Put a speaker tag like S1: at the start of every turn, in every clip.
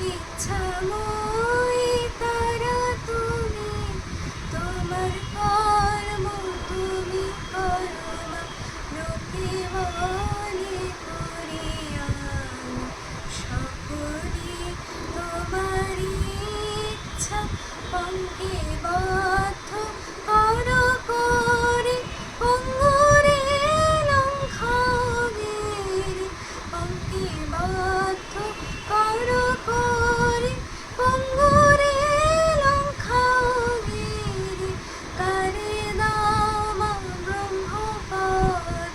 S1: ইচ্ছাময়ী তারা তুমি, তোমার কর্ম তুমি করো না, লোকে বলে করিয়া সকলে তোমার ইচ্ছা পঙ্কে বদ্ধ করো করে পঙ্গুরে লঙ্ঘনের পঙ্কে বদ্ধ করো করে পঙ্গুরে লঙ্ঘনের কারে নাম ব্রহ্মপদ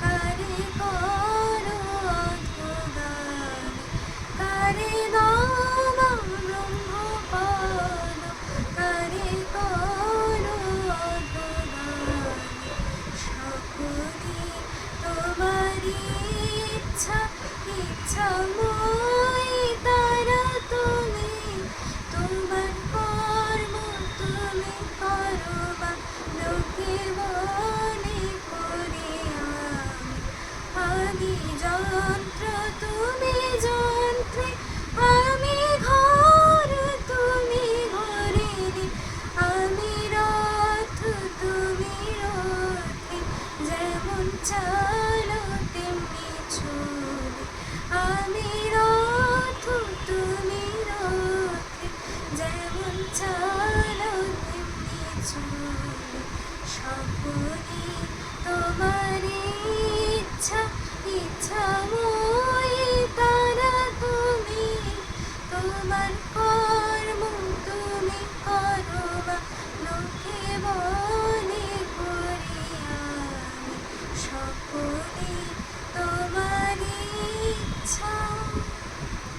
S1: কারে করো অধোদান কারে নাম ব্রহ্মপদ কারে করো অধোদান সকলে তোমার ইচ্ছা ইচ্ছাময়ী তারা তুমি, তোমার কর্ম তুমি করো বা লোকে বলে করিয়া আমি যন্ত্র তুমি যন্ত্রে আমি ঘর তুমি ঘরে আমি রথ তুমি রথে যেমন চালো তেমনি চলে আমি রথ তুমি রথে যেমন চালো তেমনি চলে সকলে তোমার ইচ্ছা